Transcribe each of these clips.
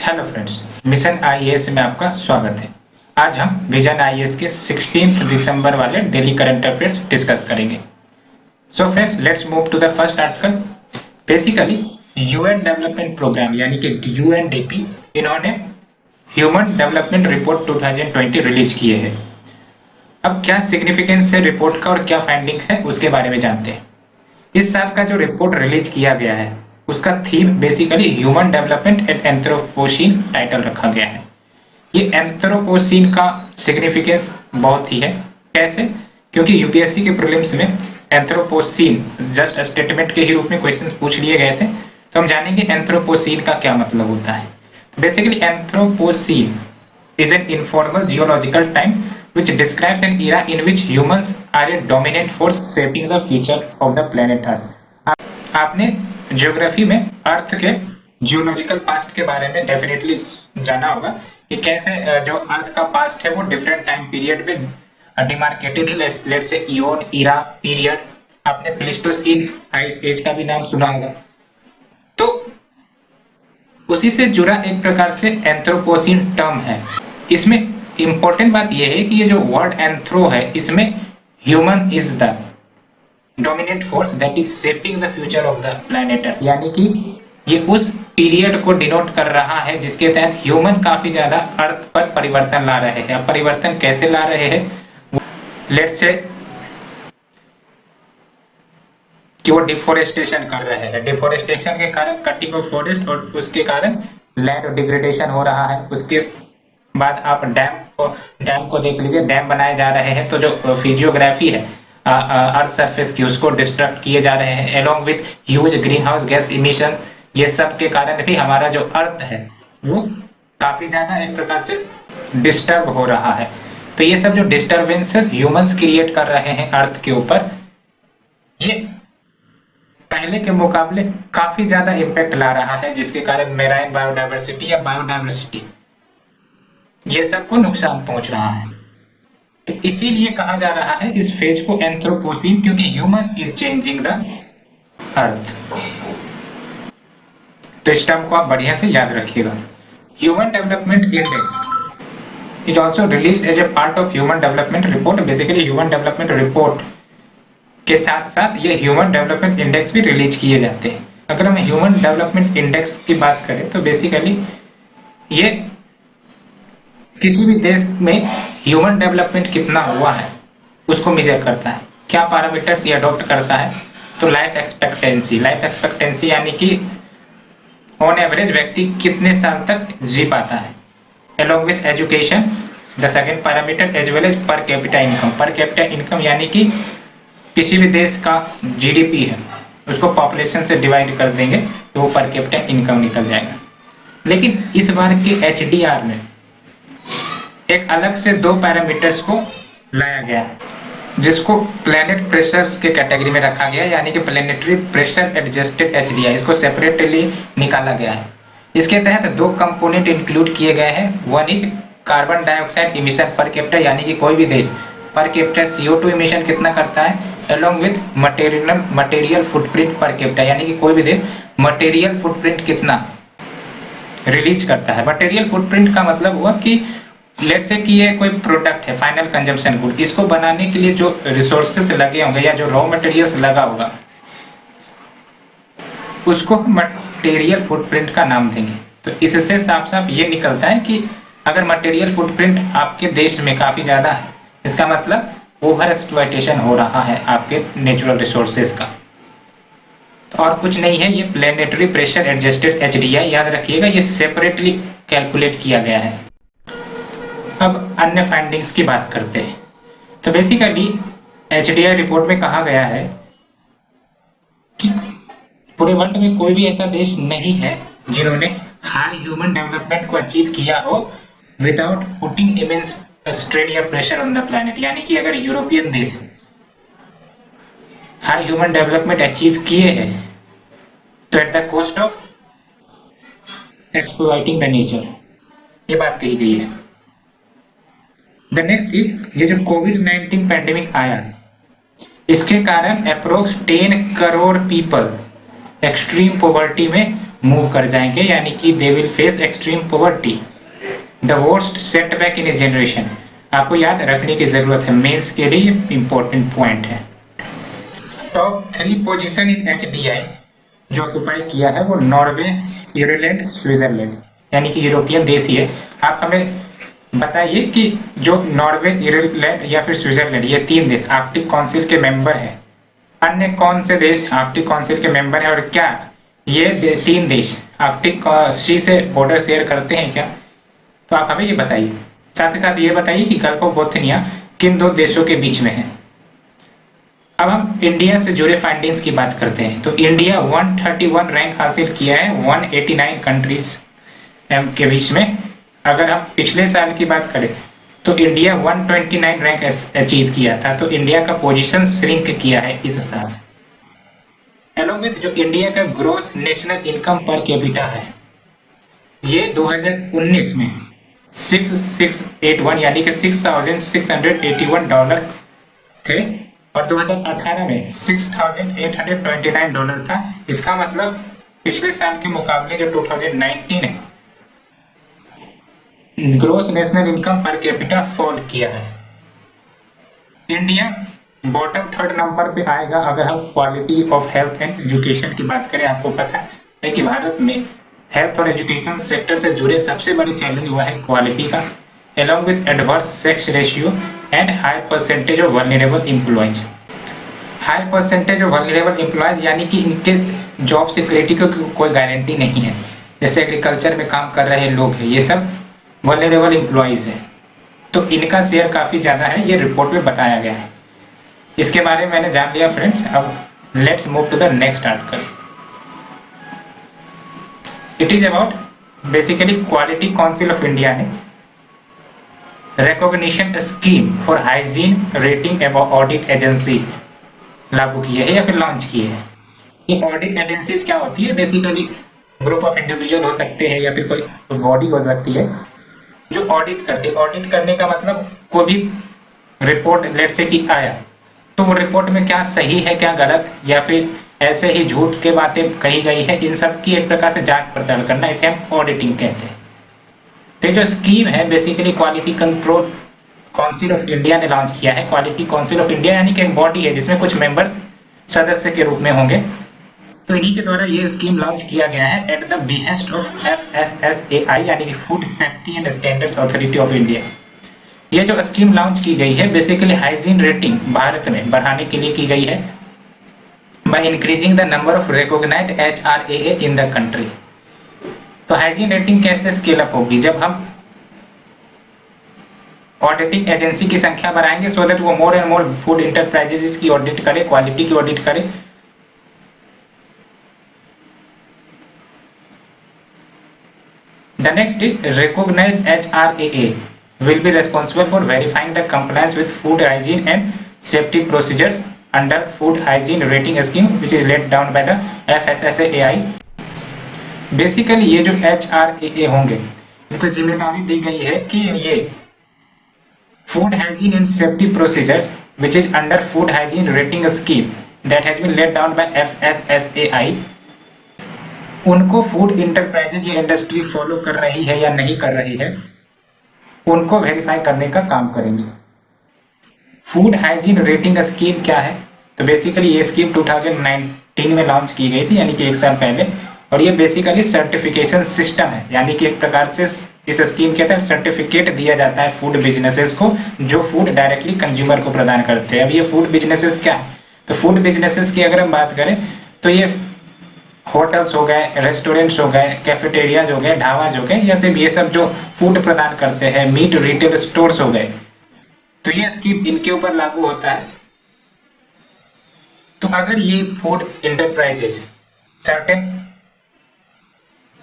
Hello friends, mission IAS में आपका स्वागत है। आज हम विजन आईएएस के 16 दिसंबर वाले डेली करंट अफेयर्स डिस्कस करेंगे। So friends, let's move to the first article. Basically UN development programme यानी कि यूएनडीपी इन्होंने ह्यूमन डेवलपमेंट रिपोर्ट 2020 रिलीज किए हैं। अब क्या सिग्निफिकेंस है रिपोर्ट का और क्या फाइंडिंग है उसके बारे में जानते हैं। इस साल का जो रिपोर्ट रिलीज किया गया है उसका theme basically human development and anthropocene title रखा गया है। ये एंथ्रोपोसीन का सिग्निफिकेंस बहुत ही है। कैसे? क्योंकि यूपीएससी के प्रीलिम्स में एंथ्रोपोसीन जस्ट स्टेटमेंट के ही रूप में क्वेश्चंस पूछ लिए गए थे, तो हम जानेंगे एंथ्रोपोसीन का क्या मतलब होता है। Basically anthropocene is an informal geological time which describes an era in which humans are a dominant force shaping the future of the planet Earth। आपने ज्योग्राफी में अर्थ के जियोलॉजिकल पास्ट के बारे में डेफिनेटली जाना होगा कि कैसे जो अर्थ का पास्ट है वो डिफरेंट टाइम पीरियड में डिमार्केटेड है। Let's say eon, era, period. आपने प्लेस्टोसीन आइस एज का भी नाम सुना होगा। तो उसी से जुड़ा एक प्रकार से एंथ्रोपोसीन टर्म है। इसमें इंपॉर्टेंट बात यह है कि ये जो वर्ड एंथ्रो है इसमें human is the dominant force that is shaping the future of the planet earth, यानी कि ये उस पीरियड को डिनोट कर रहा है जिसके तहत ह्यूमन काफी ज्यादा अर्थ पर परिवर्तन ला रहे हैं। अब परिवर्तन कैसे ला रहे हैं? लेट्स से कि वो डिफोरेस्टेशन कर रहे हैं। डिफोरेस्टेशन के कारण कटिंग ऑफ फॉरेस्ट और उसके कारण लैंड डिग्रेडेशन हो रहा है। उसके बाद आप डैम को देख लीजिए, डैम बनाए जा रहे हैं तो जो फिजियोग्राफी है अर्थ सरफेस की उसको डिस्ट्रक्ट किए जा रहे हैं along with huge green house gas emission. ये सब के कारण भी हमारा जो अर्थ है वो काफी ज्यादा एक प्रकार से डिस्टर्ब हो रहा है। तो ये सब जो डिस्टर्बेंसेस ह्यूमंस क्रिएट कर रहे हैं अर्थ के ऊपर, ये पहले के मुकाबले काफी ज्यादा इम्पैक्ट ला रहा है, जिसके कारण मेराइन बायोडायवर्सिटी या बायोडायवर्सिटी ये सबको नुकसान पहुंच रहा है। तो इसीलिए कहा जा रहा है इस फेज को एंथ्रोपोसीन, क्योंकि human is changing the earth. तो इस टर्म को आप बढ़िया से याद रखिएगा। Human development index is also release as a part of human development report. Basically human development report के साथ साथ ये ह्यूमन डेवलपमेंट इंडेक्स भी रिलीज किए जाते हैं। अगर हम ह्यूमन डेवलपमेंट इंडेक्स की बात करें तो बेसिकली ये किसी भी देश में ह्यूमन डेवलपमेंट कितना हुआ है उसको मेजर करता है। क्या पैरामीटर्स ये अडॉप्ट करता है? तो लाइफ एक्सपेक्टेंसी यानी कि ऑन एवरेज व्यक्ति कितने साल तक जी पाता है। Along with education the second parameter, as well as per capita income. Per capita income यानी कि किसी भी देश का जीडीपी है उसको पॉपुलेशन से डिवाइड कर देंगे तो वो पर कैपिटा इनकम निकल जाएगा। लेकिन इस बार के एचडीआर में एक अलग से दो पैरामीटर्स को लाया गया है जिसको प्लैनेट प्रेशर्स के कैटेगरी में रखा गया है, यानी कि प्लैनेटरी प्रेशर एडजस्टेड एचडीआर। इसको सेपरेटली निकाला गया है। इसके तहत दो कंपोनेंट इंक्लूड किए गए हैं। One is carbon dioxide emission per capita, यानी कि कोई भी देश पर कैपिटा CO2 इमिशन कितना करता है, along with material footprint per capita, यानी कि कोई भी देश मटेरियल फुटप्रिंट कितना रिलीज करता है। मटेरियल फुटप्रिंट का मतलब हुआ कि लेट्स से कि ये कोई प्रोडक्ट है, फाइनल कंजम्पशन गुड, इसको बनाने के लिए जो रिसोर्सेस लगे होंगे या जो रॉ मटेरियल्स लगा होगा उसको मटेरियल फुटप्रिंट का नाम देंगे। तो इससे साफ साफ ये निकलता है कि अगर मटेरियल फुटप्रिंट आपके देश में काफी ज्यादा है, इसका मतलब ओवर एक्सप्लॉयटेशन हो रहा है आपके नेचुरल रिसोर्सेज का। तो और कुछ नहीं है, ये प्लैनेटरी प्रेशर एडजस्टेड एचडीआई, याद रखिएगा, ये सेपरेटली कैलकुलेट किया गया है। अब अन्य फाइंडिंग्स की बात करते हैं। तो बेसिकली एचडीआई रिपोर्ट में कहा गया है कि पूरे वर्ल्ड में कोई भी ऐसा देश नहीं है जिन्होंने हाई ह्यूमन डेवलपमेंट को अचीव किया हो विदाउट पुटिंग इमेंस स्ट्रेन या प्रेशर ऑन द प्लैनेट। यानी कि अगर यूरोपियन देश हाई ह्यूमन डेवलपमेंट अचीव किए हैं तो at the cost of exploiting the nature, ये बात कही गई है। द नेक्स्ट इज ये जो कोविड-19 पैंडेमिक आया इसके कारण approx 10 crore people extreme poverty में मूव कर जाएंगे, यानी कि they will face extreme poverty, the worst setback in A generation. आपको याद रखने की जरूरत है, मेंस के लिए इंपॉर्टेंट पॉइंट है। टॉप 3 पोजीशन इन एचडीआई जो ऑक्यूपाई किया है वो नॉर्वे, यूरोलैंड, स्विट्जरलैंड, यानी कि यूरोपियन देश ही है। आप हमें बताइए कि जो नॉर्वे, यूरोलैंड या फिर स्विट्जरलैंड, ये 3 देश आर्कटिक काउंसिल के मेंबर हैं। अन्य कौन से देश आर्कटिक काउंसिल के मेंबर हैं और क्या ये 3 देश आर्कटिक सी से बॉर्डर शेयर करते हैं क्या? तो आप हमें ये बताइए। साथ ही साथ ये बताइए कि गल्फ ऑफ बोथनिया किन 2 देशों के बीच में है। अब हम इंडिया से जुड़े फाइंडिंग्स की बात करते हैं। तो इंडिया 131 रैंक हासिल किया है 189 कंट्रीज के बीच में। अगर हम पिछले साल की बात करें तो इंडिया 129 रैंक अचीव किया था। तो इंडिया का पोजीशन श्रिंक किया है इस साल। एलोंग विथ जो इंडिया का gross national income per capita है, ये 2019 में 6681 यानी कि $6,681 थे और 2018 में $6,829 था। इसका मतलब पिछले साल के मुकाबले जो 2019 है, gross national income per capita fall किया है। इंडिया बॉटम 3rd नंबर पे आएगा अगर हम quality of health and education की बात करें। आपको पता है कि भारत में हेल्थ और एजुकेशन सेक्टर से जुड़े सबसे बड़े चैलेंज हुआ है क्वालिटी का, along with adverse sex ratio and high percentage of vulnerable employees। High percentage of vulnerable employees यानी कि इनके जॉब सिक्योरिटी को कोई गारंटी नहीं है। जैसे एग्रीकल्चर में काम कर रहे लोग हैं, ये सब वल्नरेबल एम्प्लॉयज हैं, तो इनका शेयर काफी ज्यादा है, ये रिपोर्ट में बताया गया है। इसके बारे में मैंने जान लिया फ्रेंड्स। अब let's move to the next article. It is about basically quality council of India ने recognition scheme for hygiene rating एवं ऑडिट एजेंसी लागू किए हैं या फिर लॉन्च किए हैं। ये ऑडिट एजेंसीज क्या होती है? बेसिकली ग्रुप ऑफ इंडिविजुअल हो सकते हैं या फिर कोई बॉडी हो सकती है जो ऑडिट करती है। ऑडिट करने का मतलब कोई भी रिपोर्ट लेट से कि आया तो वो रिपोर्ट में क्या सही है क्या गलत या फिर ऐसे ही झूठ के बातें कही गई है, इन सब की एक प्रकार से जांच पड़ताल करना, इसे हम ऑडिटिंग कहते हैं। तो जो स्कीम है basically quality control council of India ने लॉन्च किया है। क्वालिटी काउंसिल ऑफ इंडिया यानी कि एक बॉडी है जिसमें कुछ मेंबर्स सदस्य के रूप में होंगे। तो इन्हीं के द्वारा ये स्कीम लॉन्च किया गया है at the behest of FSSAI यानी कि food safety and standards authority of India. ये जो स्कीम लॉन्च की गई है बेसिकली हाइजीन रेटिंग भारत में बढ़ाने के लिए की गई है by increasing the number of recognised HRAA in the country. तो हाइजीन रेटिंग कैसे स्केल अप होगी? जब हम ऑडिटिंग एजेंसी की संख्या बढ़ाएंगे सो दैट वो more and more food enterprises की ऑडिट करे, क्वालिटी की ऑडिट करे। The next is recognised HRAA will be responsible for verifying the compliance with food hygiene and safety procedures under food hygiene rating scheme which is laid down by the FSSAI। Basically ये जो HRAA होंगे इनको जिम्मेदारी दी गई है कि ये food hygiene and safety procedures which is under food hygiene rating scheme that has been laid down by FSSAI, उनको फूड इंटरप्राइजेज या इंडस्ट्री फॉलो कर रही है या नहीं कर रही है उनको वेरीफाई करने का काम करेंगे। फूड हाइजीन रेटिंग स्कीम क्या है? तो बेसिकली ये स्कीम 2019 में लॉन्च की गई थी यानी कि 1 साल पहले, और ये बेसिकली सर्टिफिकेशन सिस्टम है यानी कि एक प्रकार से इस स्कीम के तहत सर्टिफिकेट दिया जाता है फूड बिजनेसेस को जो फूड डायरेक्टली कंज्यूमर को प्रदान करते हैं। अब ये फूड बिजनेसेस क्या है? तो फूड बिजनेसेस की अगर हम बात करें तो ये होटल्स हो गए, रेस्टोरेंट्स हो गए, कैफेटेरियाज हो गए, ढाबा हो गए, या सिर्फ ये सब जो फूड प्रदान करते हैं, मीट रिटेल स्टोर्स हो गए, तो ये स्कीम इनके ऊपर लागू होता है। तो अगर ये फूड इंटरप्राइजेज सर्टेन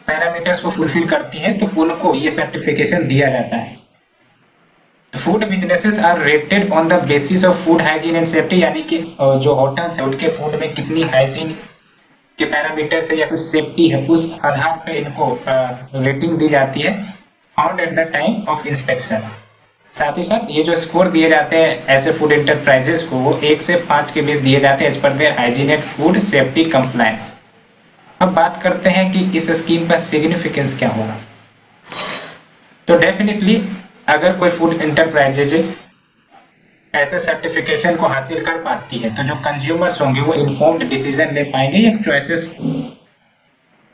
पैरामीटर्स को फुलफिल करती है तो उनको ये सर्टिफिकेशन दिया जाता है। तो food businesses are rated on the basis of food hygiene and safety, यानी कि जो होटल्स है उनके फूड में कितनी हाइजीन के पैरामीटर्स है या फिर सेफ्टी है, उस आधार पर इनको रेटिंग दी जाती है found at the time of inspection. साथ ही साथ ये जो स्कोर दिए जाते हैं ऐसे फूड इंटरप्राइजेस को वो 1 से 5 के बीच दिए जाते हैं as per their hygiene and food safety compliance. अब बात करते हैं कि इस स्कीम का सिग्निफिकेंस क्या होगा। तो डेफिनेटली अगर कोई फूड इंटरप्राइजेज ऐसे सर्टिफिकेशन को हासिल कर पाती है तो जो कंज्यूमर्स होंगे वो इन्फॉर्म्ड डिसीजन ले पाएंगे या चॉइसेस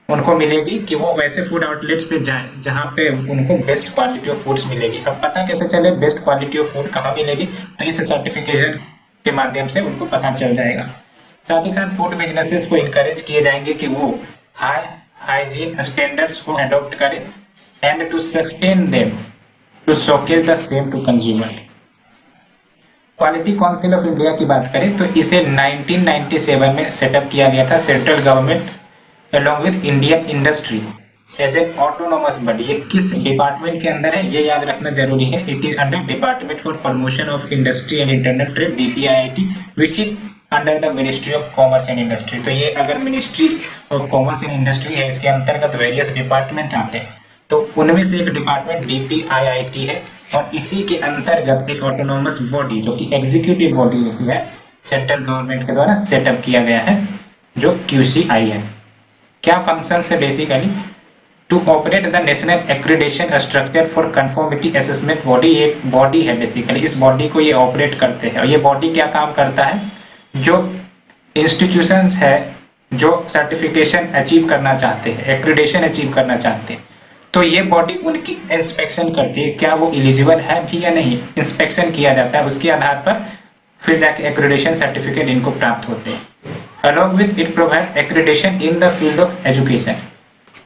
उनको मिलेगी कि वो वैसे फूड आउटलेट्स पे जाएं जहां पे उनको बेस्ट क्वालिटी ऑफ फूड्स मिलेगी। अब पता कैसे चले बेस्ट क्वालिटी ऑफ फूड कहाँ मिलेगी, तो इस सर्टिफिकेशन के माध्यम से उनको पता चल जाएगा। साथ ही साथ फूड बिजनेसेस को इनकरेज किए जाएंगे कि वो हाई हाइजीन स्टैंडर्ड्स को अडॉप्ट करें and to sustain them to showcase the same to consumer. Quality council of India की बात करें तो इसे 1997 में सेटअप किया गया था central government along with Indian industry as an autonomous body। ये किस डिपार्टमेंट के अंदर है ये याद रखना जरूरी है। It is under department for promotion of industry and internal trade DPIIT which is under the ministry of commerce and industry. तो ये अगर ministry of commerce and industry है इसके अंतर्गत वेरियस डिपार्टमेंट आते हैं, तो उनमें से एक डिपार्टमेंट DPIIT है और इसी के अंतर्गत एक ऑटोनोमस बॉडी जो कि एग्जीक्यूटिव बॉडी है सेंट्रल गवर्नमेंट के द्वारा सेटअप किया गया है जो QCI है। क्या फंक्शन है basically to operate the national accreditation structure for conformity assessment body. एक बॉडी है बेसिकली, इस बॉडी को ये ऑपरेट करते हैं और ये बॉडी क्या काम करता है, जो इंस्टीट्यूशंस है जो सर्टिफिकेशन अचीव करना चाहते हैं एक्रीडेशन अचीव करना चाहते हैं तो ये बॉडी उनकी इंस्पेक्शन करती है क्या वो एलिजिबल है भी या नहीं, इंस्पेक्शन किया जाता है उसके आधार पर फिर जाके एक्रीडेशन सर्टिफिकेट इनको प्राप्त होते हैं। Along with it provides accreditation in the field of education,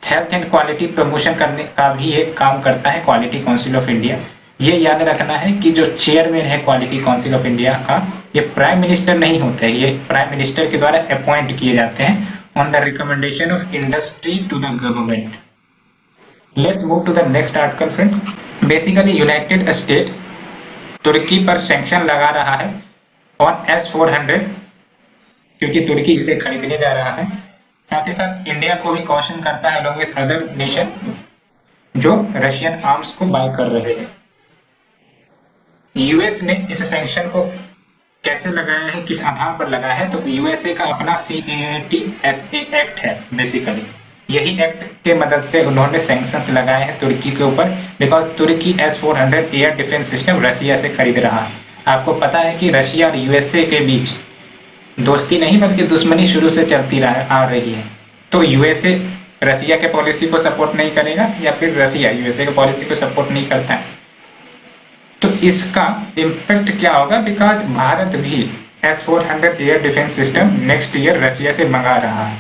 health and quality promotion करने का भी ये काम करता है क्वालिटी काउंसिल ऑफ इंडिया। ये याद रखना है कि जो चेयरमैन है क्वालिटी काउंसिल ऑफ इंडिया का ये प्राइम मिनिस्टर नहीं होते, ये प्राइम मिनिस्टर के द्वारा अपॉइंट किए जाते हैं on the recommendation of industry to the government. Let's move to the next article friend. Basically United State तुर्की पर सैंक्शन लगा रहा है ऑन S-400 क्योंकि तुर्की इसे खरीदने जा रहा है। साथ ही साथ इंडिया को भी कॉशन करता है along with अदर नेशन जो रशियन आर्म्स को बाय कर रहे हैं। यूएस ने इस सैंक्शन को कैसे लगाया है, किस आधार पर लगाया है, तो यूएसए का अपना CAATSA एक्ट है। बेसिकली यही एक्ट के मदद से उन्होंने सैंक्शंस लगाए हैं तुर्की के ऊपर बिकॉज तुर्की S-400 air defence system Russia से खरीद रहा है। आपको पता है कि रशिया और यूएसए के बीच दोस्ती नहीं बल्कि दुश्मनी शुरू से चलती आ रही है। तो यूएसए रशिया के पॉलिसी को सपोर्ट नहीं करेगा या फिर रशिया यूएसए के पॉलिसी को सपोर्ट नहीं करता है, तो इसका इम्पैक्ट क्या होगा बिकॉज भारत भी S-400 air defence system next year Russia से मंगा रहा है।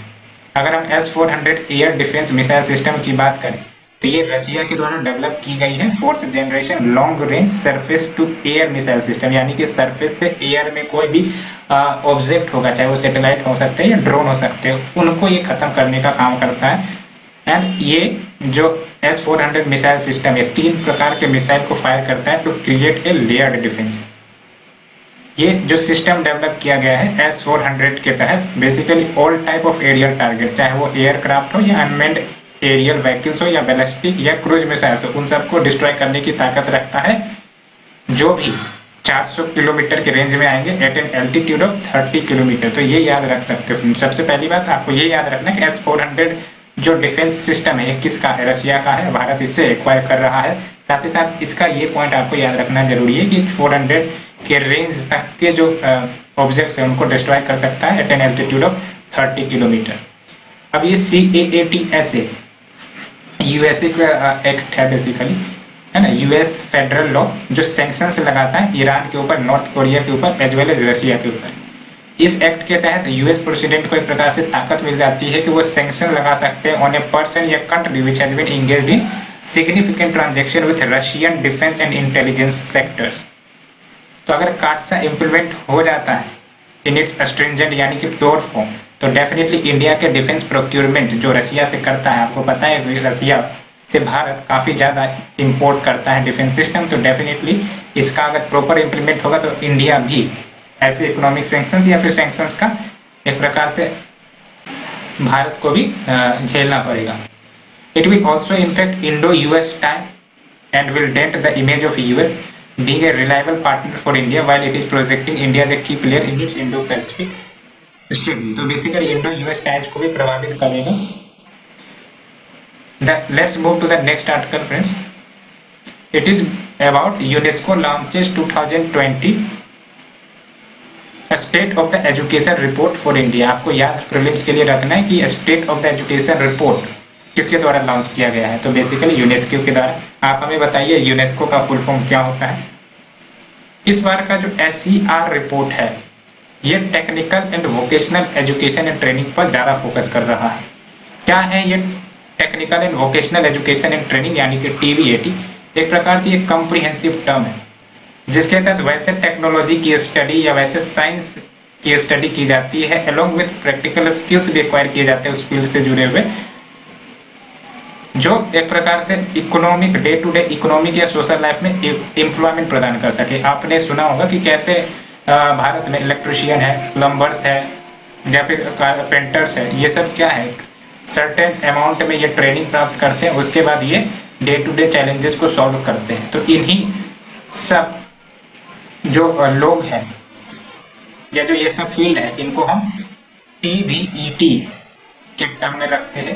अगर हम S-400 air defence missile system की बात करें तो ये रशिया के द्वारा डेवलप की गई है 4th generation long range surface to air missile system, यानी कि सरफेस से एयर में कोई भी ऑब्जेक्ट होगा चाहे वो सैटेलाइट हो सकते हैं या ड्रोन हो सकते हैं उनको ये खत्म करने का काम करता है। एंड ये जो S-400 मिसाइल सिस्टम है 3 प्रकार के मिसाइल को फायर करता है to create a layered defence. ये जो सिस्टम डेवलप किया गया है S-400 के तहत basically all type of aerial target चाहे वो एयरक्राफ्ट हो या अनमेन्ड एरियल व्हीकल्स हो या बैलिस्टिक या क्रूज मिसाइल्स हो उन सबको डिस्ट्रॉय करने की ताकत रखता है जो भी 400 किलोमीटर के रेंज में आएंगे at an altitude of 30 kilometre. तो ये याद रख सकते हो। सबसे पहली बात आपको ये याद रखना है कि S-400 जो डिफेंस सिस्टम है ये किसका है, रशिया का है, भारत इससे एक्वायर कर रहा है। साथ ही साथ इसका ये पॉइंट आपको याद रखना जरूरी है कि 400 के रेंज तक के जो ऑब्जेक्ट्स है उनको डिस्ट्रॉय कर सकता है at an altitude of 30 kilometre. अब ये CAATSA यूएसए का एक्ट है बेसिकली, है ना, यूएस फेडरल लॉ जो सैंक्शंस लगाता है ईरान के ऊपर, नॉर्थ कोरिया के ऊपर एज वेल एज रशिया के ऊपर। इस एक्ट के तहत यूएस प्रेसिडेंट को एक प्रकार से ताकत मिल जाती है कि वो सैंक्शन लगा सकते हैं ऑन ए पर्सन या country which has been engaged in significant transaction with Russian defence and intelligence sectors. तो अगर काटसा इंप्लीमेंट हो जाता है इन इट्स स्ट्रिंजेंट यानी कि प्योर फॉर्म तो डेफिनेटली इंडिया के डिफेंस प्रोक्योरमेंट जो रशिया से करता है, आपको पता है रशिया से भारत काफी ज्यादा इंपोर्ट करता है डिफेंस सिस्टम, तो डेफिनेटली इसका अगर प्रॉपर इंप्लीमेंट होगा तो इंडिया भी ऐसे इकोनॉमिक सैंक्शंस या फिर सैंक्शंस का एक प्रकार से भारत को भी झेलना पड़ेगा। It will also impact Indo US tie and will dent the image of US being a reliable partner for India while it is projecting India as a key player in its Indo-Pacific strategy। तो basically Indo US ties को भी प्रभावित करेगा Let's move to the next article, friends. It is about UNESCO launches 2020 state of the education report for India. आपको याद prelims के लिए रखना है कि state of the education report किसके द्वारा लॉन्च किया गया है, तो बेसिकली यूनेस्को के द्वारा। आप हमें बताइए यूनेस्को का फुल फॉर्म क्या होता है। इस बार का जो SER रिपोर्ट है ये technical and vocational education and training पर ज्यादा फोकस कर रहा है। क्या है ये technical and vocational education and training यानी कि TVET? एक प्रकार से ये कॉम्प्रिहेंसिव टर्म है जिसके तहत वैसे टेक्नोलॉजी की स्टडी या वैसे साइंस की स्टडी की जाती है, अलोंग विथ प्रैक्टिकल स्किल्स भी एक्वायर किए जाते हैं उस फील्ड से जुड़े हुए, जो एक प्रकार से economic day to day economic या सोशल लाइफ में एम्प्लॉयमेंट प्रदान कर सके। आपने सुना होगा कि कैसे भारत में इलेक्ट्रिशियन है, प्लम्बर्स है या फिर कारपेंटर्स है, ये सब क्या है सर्टेन अमाउंट में ये ट्रेनिंग प्राप्त करते हैं, उसके बाद ये डे टू डे चैलेंजेस को सॉल्व करते हैं। तो इन्हीं सब जो लोग हैं या जो ये सब फील्ड है इनको हम TVET के टर्म में रखते हैं।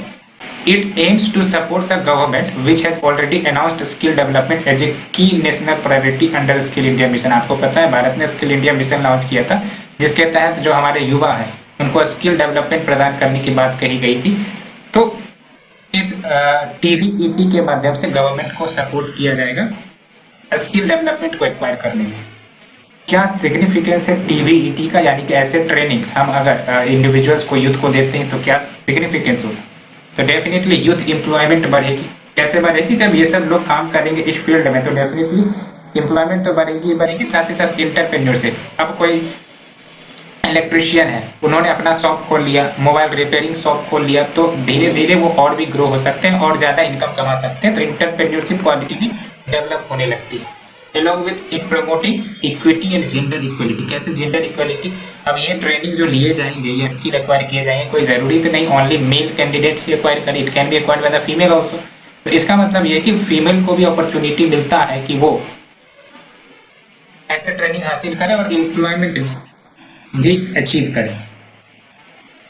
It aims to support the government which has already announced skill development as a key national priority under Skill India Mission। आपको पता है भारत ने स्किल इंडिया मिशन लॉन्च किया था जिसके तहत जो हमारे युवा हैं उनको स्किल डेवलपमेंट प्रदान करने की बात कही गई थी। तो इस TVET के माध्यम से गवर्नमेंट को सपोर्ट किया जाएगा स्किल डेवलपमेंट को एक्वायर करने में। क्या सिग्निफिकेंस है TVET का, यानी कि ऐसे ट्रेनिंग हम अगर इंडिविजुअल्स को यूथ को देते हैं तो क्या सिग्निफिकेंस होगा? तो डेफिनेटली यूथ एम्प्लॉयमेंट बढ़ेगी। कैसे बढ़ेगी? जब ये सब लोग काम करेंगे इस फील्ड में तो डेफिनेटली एम्प्लॉयमेंट तो बढ़ेगी, साथ ही साथ इंटरप्रेन्योरशिप। अब कोई इलेक्ट्रिशियन है, उन्होंने अपना शॉप खोल लिया, मोबाइल रिपेयरिंग शॉप खोल लिया, तो धीरे धीरे वो और भी ग्रो हो सकते हैं और ज्यादा इनकम कमा सकते हैं, तो इंटरप्रेन्योरशिप क्वालिटी भी डेवलप होने लगती है। Along with it promoting equity and gender equality। कैसे जेंडर इक्वलिटी? अब ये ट्रेनिंग जो लिए जाएंगे, ये स्किल एक्वायर किए जाएंगे, कोई जरूरी तो नहीं ओनली मेल कैंडिडेट ही एक्वायर करे, it can be acquired by the female also. तो इसका मतलब ये है कि फीमेल को भी अपॉर्चुनिटी मिलता है कि वो ऐसे ट्रेनिंग हासिल करे और एम्प्लॉयमेंट भी अचीव करे।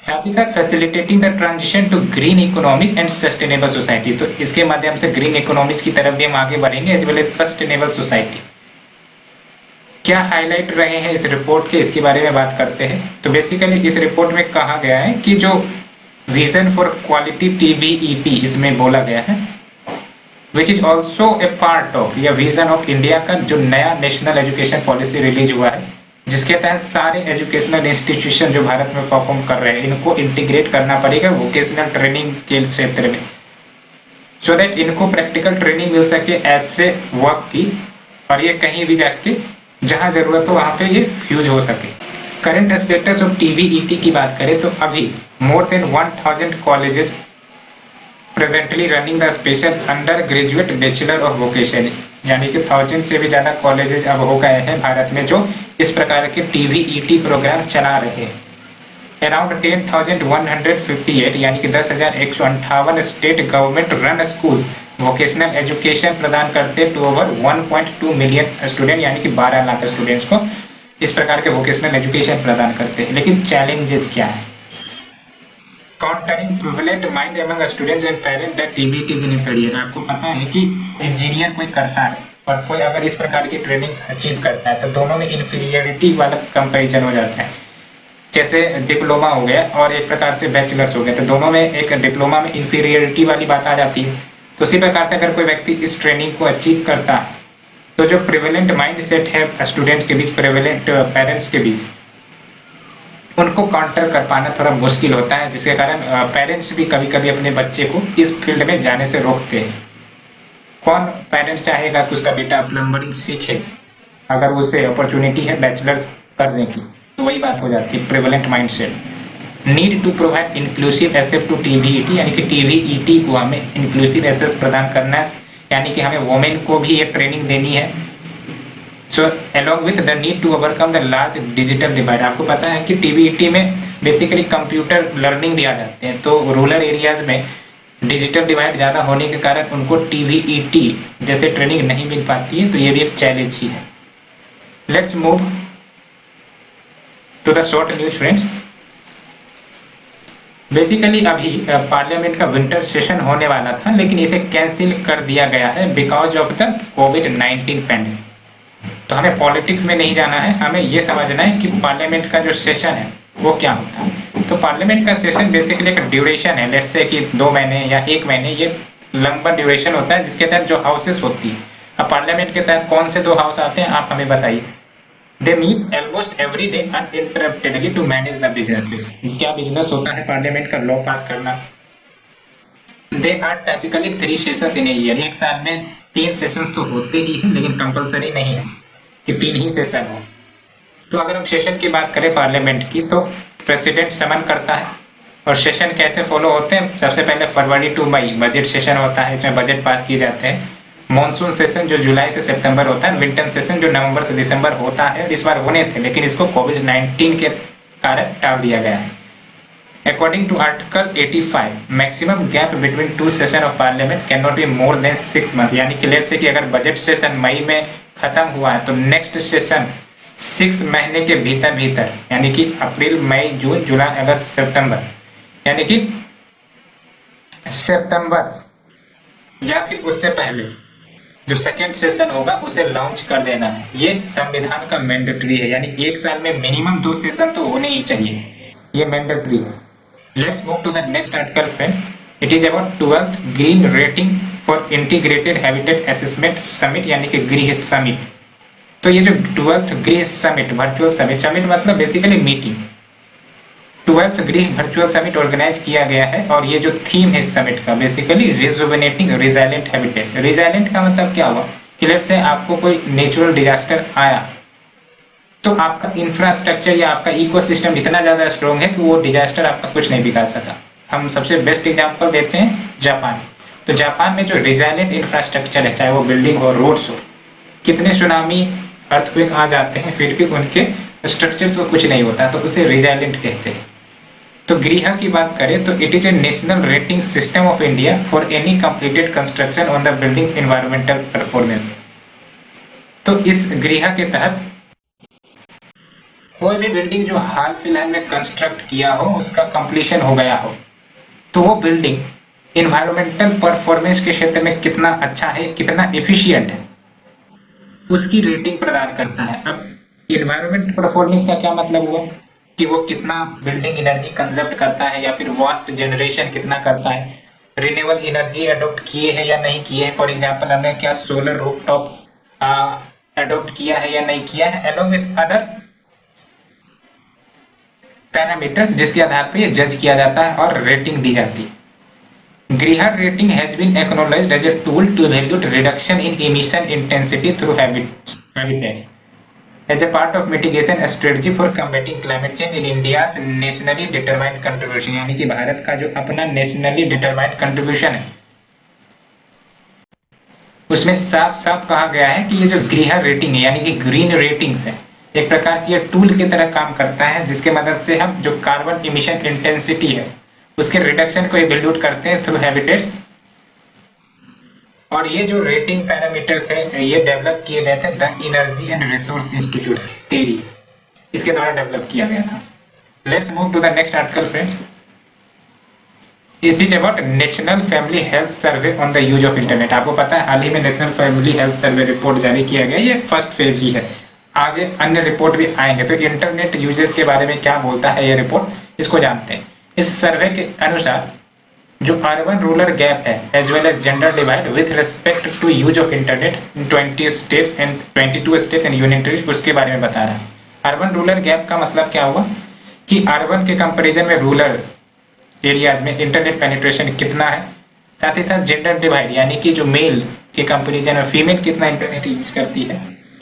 साथ ही साथ facilitating the transition to green economics and sustainable society. तो इसके माध्यम से ग्रीन इकोनॉमिक्स की तरफ भी हम आगे बढ़ेंगे as well as sustainable society. क्या हाईलाइट रहे हैं इस रिपोर्ट के, इसके बारे में बात करते हैं। तो बेसिकली इस रिपोर्ट में कहा गया है कि जो विजन फॉर क्वालिटी TVET इसमें बोला गया है, which is also a part of या विजन ऑफ इंडिया का जो नया नेशनल एजुकेशन पॉलिसी रिलीज हुआ है, जिसके तहत सारे एजुकेशनल इंस्टीट्यूशन जो भारत में परफॉर्म कर रहे हैं इनको इंटीग्रेट करना पड़ेगा वोकेशनल ट्रेनिंग के क्षेत्र में, सो दैट इनको प्रैक्टिकल ट्रेनिंग मिल सके ऐसे वर्क की, और ये कहीं भी जाके जहां जरूरत हो वहां पे ये फ्यूज हो सके। करंट स्टेटस ऑफ TVET की बात करें तो अभी more than 1000 colleges presently running the special under graduate bachelor of vocation, यानी कि 1000 से भी ज्यादा कॉलेजेस अब हो गए हैं भारत में जो इस प्रकार के TVET प्रोग्राम चला रहे हैं। अराउंड 10,158 यानी कि 10,158 state government run school vocational education प्रदान करते टू ओवर 1.2 मिलियन स्टूडेंट, यानी कि 12 लाख स्टूडेंट्स को इस प्रकार के वोकेशनल एजुकेशन प्रदान करते हैं। लेकिन चैलेंजेस क्या है? Countering privileged mind among students and parents that TVET is inferior. आपको पता है कि इंजीनियर कोई करता है और कोई अगर इस प्रकार की ट्रेनिंग अचीव करता है तो दोनों में इन्फीरियरिटी वाला कंपैरिजन हो जाता है। जैसे डिप्लोमा हो गया और एक प्रकार से बैचलर्स हो गया, तो दोनों में एक डिप्लोमा में इन्फीरियरिटी वाली बात आ जाती है। तो उसी प्रकार से अगर कोई व्यक्ति इस ट्रेनिंग को अचीव करता है तो जो प्रिवेलेंट माइंड सेट है स्टूडेंट्स के बीच, प्रिवेलेंट पेरेंट्स के बीच, उनको काउंटर कर पाना थोड़ा मुश्किल होता है, जिसके कारण पेरेंट्स भी कभी कभी अपने बच्चे को इस फील्ड में जाने से रोकते हैं। कौन पेरेंट्स चाहेगा कि उसका बेटा प्लम्बरिंग सीखे अगर उसे अपॉर्चुनिटी है बैचलर्स करने की? तो वही बात हो जाती है prevalent mindset. Need to provide inclusive access to TVET, यानी कि TVET को हमें इंक्लूसिव एक्सेस प्रदान करना है, यानी कि हमें वोमेन को भी ये ट्रेनिंग देनी है। सो along with the need to overcome the large digital divide। आपको पता है कि TVET में बेसिकली कंप्यूटर लर्निंग भी आ जाते हैं, तो रूरल एरियाज में डिजिटल डिवाइड ज़्यादा होने के कारण उनको TVET जैसे ट्रेनिंग नहीं मिल पाती है, तो ये भी एक चैलेंज ही है। Let's move to the short news, friends। Basically अभी पार्लियामेंट का विंटर सेशन होने वाला था, लेकिन इसे कैंसिल कर दिया गया है because of the covid pandemic. तो हमें पॉलिटिक्स में नहीं जाना है, हमें ये समझना है कि पार्लियामेंट का जो सेशन है वो क्या होता है। तो पार्लियामेंट का सेशन बेसिकली एक ड्यूरेशन है, लेट्स से कि 2 महीने या 1 महीने, ये लंबा ड्यूरेशन होता है जिसके तहत जो हाउसेस होती है। अब पार्लियामेंट के तहत कौन से 2 हाउस आते हैं, आप हमें बताइए। They meets almost every day uninterruptedly to manage the businesses. क्या बिजनेस होता है पार्लियामेंट का? लॉ पास करना। They are typically 3 sessions in a year. एक साल में 3 सेशन तो होते ही हैं, लेकिन कंपलसरी नहीं है कि 3 ही सेशन हो। तो अगर हम सेशन की बात करें पार्लियामेंट की, तो प्रेसिडेंट समन करता है। और सेशन कैसे फॉलो होते हैं? सबसे पहले फरवरी टू मई बजट सेशन होता है, इसमें बजट पास किए जाते हैं। मॉनसून सेशन जो जुलाई से सितंबर होता है, विंटर सेशन जो नवंबर से दिसंबर होता है। इस बार होने थे, लेकिन इसको कोविड-19 के कारण टाल दिया गया है। According to Article 85, maximum gap between 2 sessions of Parliament cannot be more than 6 months। यानी कि लेट से कि अगर बजट सेशन मई में खत्म हुआ है, तो नेक्स्ट सेशन 6 महीने के भीतर भीतर, यानी कि अप्रैल, मई, जून, जुलाई, अगस्त, सितंबर, यानी कि सितंबर या फिर उससे पहले जो सेकेंड सेशन होगा उसे लॉन्च कर देना है। ये संविधान का मैंडेटरी है, यानी एक साल में मिनिमम 2 सेशन तो होने ही चाहिए, ये मैंडेटरी है। Let's move to the next article, friend. It is about 12th Green Rating for Integrated Habitat Assessment Summit, यानी कि गृह समिट। तो ये जो 12th गृह समिट, वर्चुअल समिट, समिट मतलब बेसिकली मीटिंग, 12th गृह वर्चुअल समिट ऑर्गेनाइज किया गया है। और ये जो थीम है इस समिट का, बेसिकली रिजुवेनेटिंग रिजाइलेंट हैबिटेट। रिजाइलेंट का मतलब क्या हुआ कि लेट्स से आपको कोई नेचुरल डिजास्टर आया, तो आपका इंफ्रास्ट्रक्चर या आपका इकोसिस्टम इतना ज्यादा स्ट्रॉन्ग है कि वो डिजास्टर आपका कुछ नहीं बिगाड़ सका। हम सबसे बेस्ट एग्जांपल देते हैं जापान। तो जापान में जो रिजाइलेंट इंफ्रास्ट्रक्चर है, चाहे वो बिल्डिंग हो, रोड्स हो, कितने सुनामी, अर्थक्वेक आ जाते हैं, फिर भी उनके स्ट्रक्चर्स को कुछ नहीं होता, तो उसे रिजाइलेंट कहते हैं। तो गृह की बात करें तो it is A national rating system of India for any completed construction on the buildings environmental performance. तो इस गृह के तहत कोई भी बिल्डिंग जो हाल फिलहाल में कंस्ट्रक्ट किया हो, उसका कंप्लीशन हो गया हो, तो वो बिल्डिंग इन्वायरमेंटल परफॉर्मेंस के क्षेत्र में कितना अच्छा है, कितना एफिशिएंट है, उसकी रेटिंग प्रदान करता है। अब इन्वायरमेंट परफॉर्मेंस का क्या मतलब हुआ कि वो कितना बिल्डिंग एनर्जी कंजप्ट करता है, या फिर वास्ट जनरेशन कितना करता है, रिन्यूएबल एनर्जी अडॉप्ट किए हैं या नहीं किए हैं। फॉर एग्जांपल हमने क्या सोलर रूफटॉप अडॉप्ट किया है या नहीं किया है, अलोंग विद अदर पैरामीटर्स, जिसके आधार पर ये जज किया जाता है और रेटिंग दी जाती है। गृह rating has been acknowledged as a tool to evaluate reduction in emission intensity through habitat as a part of mitigation strategy for combating climate change in India's nationally determined contribution। यानी कि भारत का जो अपना nationally determined contribution है, उसमें साफ साफ कहा गया है कि ये जो गृह रेटिंग है, यानी कि ग्रीन रेटिंग्स है, एक प्रकार से ये टूल की तरह काम करता है, जिसके मदद से हम जो कार्बन इमिशन इंटेंसिटी है उसके रिडक्शन को इवैल्यूएट करते हैं थ्रू हैबिटेट्स। और ये जो रेटिंग पैरामीटर्स है, ये डेवलप किए गए थे the energy and resource institute, TERI, इसके द्वारा डेवलप किया गया था। Let's move to the next article, friends. It is about national family health survey on the use of internet. आपको पता है हाल ही में national family health survey report जारी किया गया, ये फर्स्ट फेज ही है, आगे अन्य रिपोर्ट भी आएंगे। तो इंटरनेट यूजेस के बारे में क्या बोलता है ये रिपोर्ट, इसको जानते हैं। इस सर्वे के अनुसार जो अर्बन रूरल गैप है as well as gender divide with respect to use of internet in 20 states and 22 states and union territory, उसके बारे में बता रहा है। अर्बन रूरल गैप का मतलब क्या हुआ कि अर्बन के कंपैरिजन में रूरल एरिया में इंटरनेट पेनिट्रेशन कितना है, साथ ही साथ जेंडर डिवाइड, यानी कि जो मेल के कंपैरिजन में फीमेल कितना इंटरनेट यूज करती है,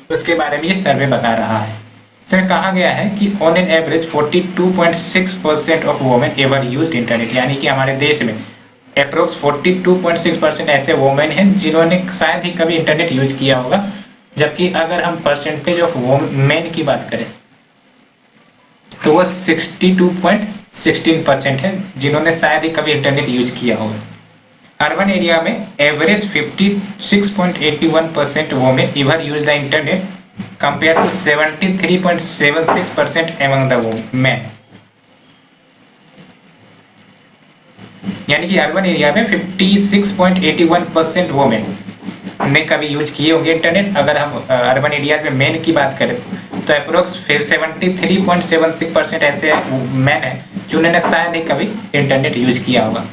उसके बारे में ये सर्वे बता रहा है। इसमें कहा गया है कि on an average 42.6% of women ever used internet, यानी कि हमारे देश में अप्रोक्स 42.6% ऐसे वुमेन हैं जिन्होंने शायद ही कभी इंटरनेट यूज किया होगा। जबकि अगर हम परसेंटेज ऑफ मेन की बात करें तो वो 62.16% है जिन्होंने शायद ही कभी इंटरनेट यूज किया होगा। अर्बन एरिया में average 56.81% women ever use the internet compared to 73.76% among the men। यानी कि अर्बन एरिया में 56.81% वोमेन ने कभी यूज किए होंगे इंटरनेट। अगर हम अर्बन एरियाज में मेन की बात करें तो अप्रोक्स 73.76% ऐसे मैन है जिन्होंने शायद ही कभी इंटरनेट यूज किया होगा।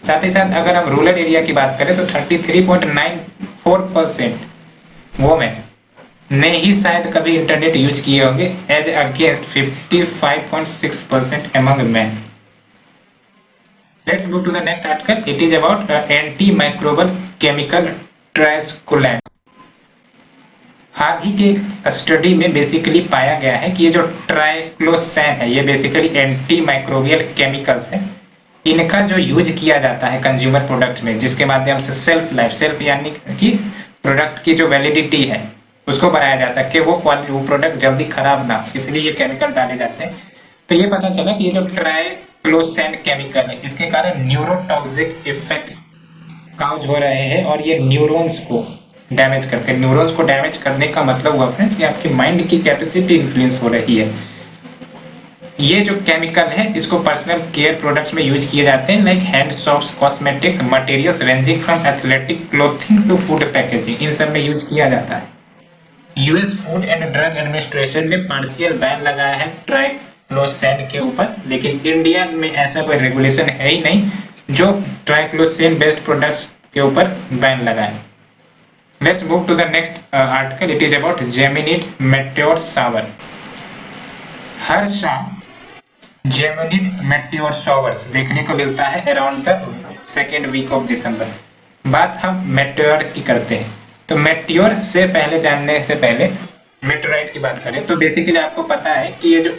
साथ ही साथ अगर हम रूरल एरिया की बात करें तो 33.94% वोमेन ने ही शायद कभी इंटरनेट यूज किए होंगे as against 55.6% among men. Let's move to the next article. It is about antimicrobial chemical ट्राइस्कुलैंट। हाल ही के स्टडी में बेसिकली पाया गया है कि ये जो ट्राइक्लोसैन है ये बेसिकली एंटी माइक्रोबियल केमिकल्स है। इनका जो यूज किया जाता है कंज्यूमर प्रोडक्ट में, जिसके माध्यम से सेल्फ यानी कि प्रोडक्ट की जो वैलिडिटी है उसको बढ़ाया जा सके, वो प्रोडक्ट जल्दी खराब ना, इसलिए ये केमिकल डाले जाते हैं। तो ये पता चला कि ये जो ट्राइक्लोसैन केमिकल है इसके कारण न्यूरोटॉक्सिक इफेक्ट्स काउज हो रहे हैं और ये न्यूरॉन्स को डैमेज करते हैं। न्यूरॉन्स को डैमेज करने का मतलब हुआ फ्रेंड्स कि आपकी माइंड की कैपेसिटी इन्फ्लुएंस हो रही है। ये जो केमिकल है इसको पर्सनल केयर प्रोडक्ट्स में यूज किए जाते हैं, like hand soaps, cosmetics materials ranging from athletic clothing to food packaging, इन सब में यूज किया जाता है। US food and drug administration ने पार्शियल बैन लगाया है ट्राइक्लोसैन के ऊपर, लेकिन इंडिया में ऐसा कोई रेगुलेशन है ही नहीं जो ट्राइक्लोसैन बेस्ड प्रोडक्ट्स के ऊपर बैन लगाए। Let's move to the next article. It is about Geminid meteor shower. हर शाम जेमिनिड मेटेओर शावर्स देखने को मिलता है around the second week of December. बात हम मेटेओर की करते हैं तो मेटेओर से पहले जानने से पहले मेटेओराइट की बात करें तो बेसिकली आपको पता है कि ये जो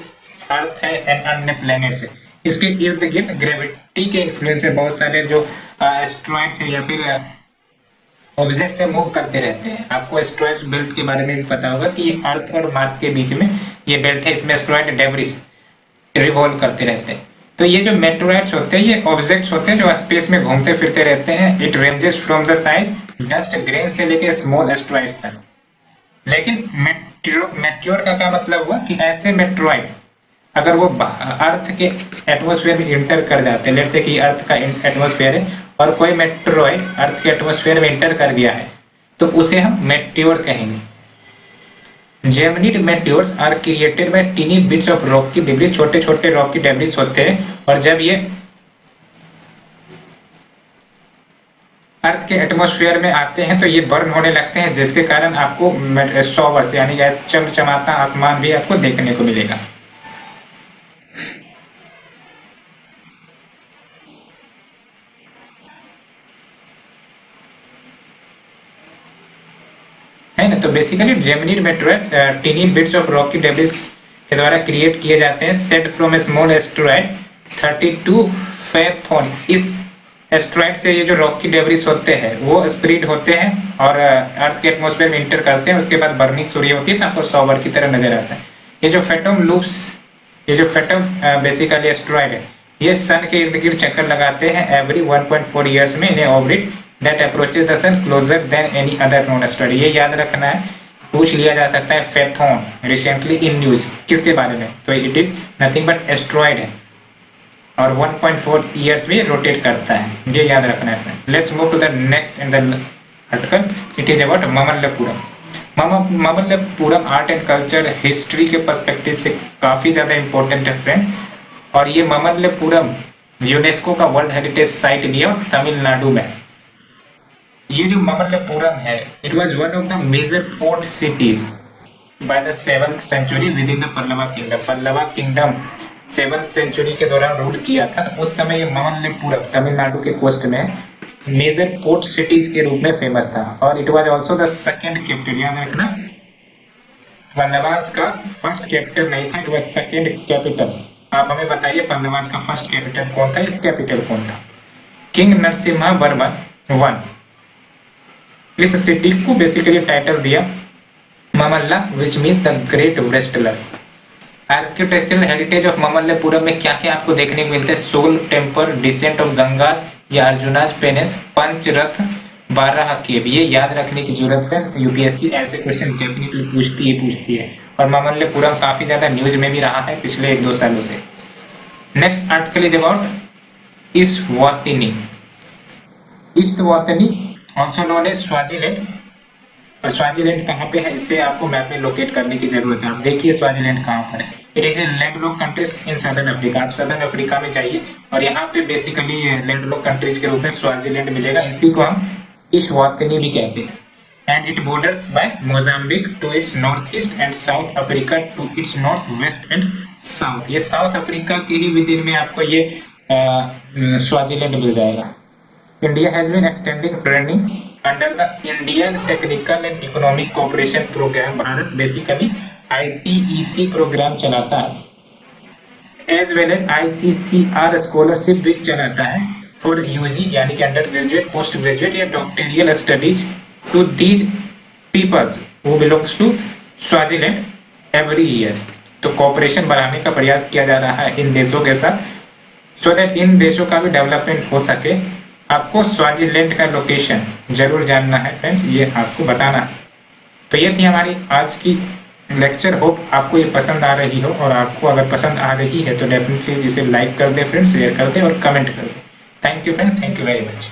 अर्थ है एंड अन्य प्लैनेट्स है इसके इर्द गिर्द ग्रेविटी के इन्फ्लुएंस में बहुत सारे जो एस्ट्रॉइड्स है या फिर ऑब्जेक्ट से मूव करते रहते हैं। आपको एस्ट्रॉइड बेल्ट के बारे में भी पता होगा कि ये अर्थ और मार्स के बीच में ये बेल्ट है, इसमें एस्ट्रॉइड डेब्रिस रिवॉल्व करते रहते हैं। तो ये जो मेटेओराइट्स होते हैं ये ऑब्जेक्ट्स होते हैं जो स्पेस में घूमते फिरते रहते हैं। It ranges from the size dust grain से लेके स्मॉल एस्ट्रॉइड्स तक। लेकिन मेटेओर का क्या मतलब हुआ कि ऐसे मेटेओराइट अगर वो अर्थ के एटमॉस्फेयर में इंटर कर जाते हैं, लेट्स से कि अर्थ का एटमॉस्फेयर है और कोई मेटेओराइट अर्थ के एटमॉस्फेयर में इंटर कर गया है तो उसे हम मेटेओर कहेंगे। Geminid meteors are created by tiny bits of rock की डिब्रीज, छोटे छोटे रॉक की डिब्रीज होते हैं और जब ये अर्थ के एटमॉस्फेयर में आते हैं तो ये बर्न होने लगते हैं, जिसके कारण आपको शॉवर्स यानी चमचमाता आसमान भी आपको देखने को मिलेगा। है ना। तो basically Geminid meteorites tiny bits of rocky debris के द्वारा क्रिएट किए जाते हैं, set from a small asteroid 32 Phaethon. इस एस्टेरॉइड से ये जो रॉकी डेब्रिस होते हैं वो स्प्रेड होते हैं और अर्थ के एटमॉस्फेयर में इंटर करते हैं, उसके बाद बर्निंग शुरू होती है तो आपको सॉवर की तरह नजर आता है। ये जो फेटम लूप्स, ये जो फेटम बेसिकली एस्टेरॉइड है ये सन के इर्द गिर्द चक्कर लगाते हैं एवरी 1.4 ईयर्स में in orbit that approaches the sun closer than any other known asteroid। ये याद रखना है, पूछ लिया जा सकता है फेथोन रिसेंटली इन न्यूज किसके बारे में, तो it is nothing but asteroid है और 1.4 ईयर्स में रोटेट करता है, ये याद रखना है। Let's move to the next in the article. It is about Mamallapuram. Mamallapuram art and culture history के पर्सपेक्टिव से काफी ज्यादा इंपॉर्टेंट है फ्रेंड, और ये ममल्लपुरम यूनेस्को का वर्ल्ड हेरिटेज साइट भी है तमिलनाडु में। ये जो ममल्लपुरम है it was one of the major port cities by the 7th century within the Pallava kingdom. Pallava kingdom 7th century के दौरान रूल किया था, तो उस समय ये ममल्लपुरम तमिलनाडु के कोस्ट में मेजर पोर्ट सिटीज के रूप में फेमस था और it was also the second capital. याद रखना पल्लवास का फर्स्ट कैपिटल नहीं था, इट वाज सेकंड कैपिटल। आप हमें बताइए पल्लवास का फर्स्ट कैपिटल कौन था, या कैपिटल कौन था? किंग नरसिम्हा वर्मन 1 इस सिटी को बेसिकली टाइटल दिया Mamalla which means the great wrestler. Architectural heritage of Mamallapuram में क्या क्या आपको देखने को मिलते हैं? Shore temple, descent of Ganga या अर्जुनाज पेनेस, पंचरथ, 12 केव। ये याद रखने की जरूरत है, यूपीएससी ऐसे क्वेश्चन डेफिनेटली पूछती है और ममल्लपुरम काफी ज्यादा न्यूज में भी रहा है पिछले 1-2 सालों से। Next article is about Eswatini, Eswatini also known as Swaziland. और स्वाजीलैंड कहाँ पे है, इससे आपको मैप में लोकेट करने की जरूरत है। आप देखिए स्वाजीलैंड कहाँ पर है। It is a landlock countries in southern Africa. आप सदर्न अफ्रीका में जाइए और यहाँ पे बेसिकली लैंडलॉक कंट्रीज के रूप में स्वाजीलैंड मिलेगा। इसी को हम इस्वातिनी भी कहते हैं। And it borders by Mozambique to its north east and South Africa to its north west and south. ये साउथ अफ्रीका के ही विदिन में आपको ये स्वाजीलैंड मिल जाएगा। India has been extending training under the Indian Technical and Economic Cooperation Program। भारत basically ITEC programme चलाता है। As well as ICCR scholarship भी चलाता है फॉर यूजी यानी कि अंडर ग्रेजुएट, पोस्ट ग्रेजुएट या doctoral studies to these peoples who belongs to Swaziland every year. तो कॉपरेशन बढ़ाने का प्रयास किया जा रहा है इन देशों के साथ, सो दैट इन देशों का भी डेवलपमेंट हो सके। आपको स्वाजीलैंड का लोकेशन जरूर जानना है फ्रेंड्स, ये आपको बताना है। तो ये थी हमारी आज की लेक्चर। होप आपको ये पसंद आ रही हो, और आपको अगर पसंद आ रही है तो डेफिनेटली इसे लाइक कर दे फ्रेंड्स, शेयर कर दे और कमेंट कर दे। Thank you friend, thank you very much.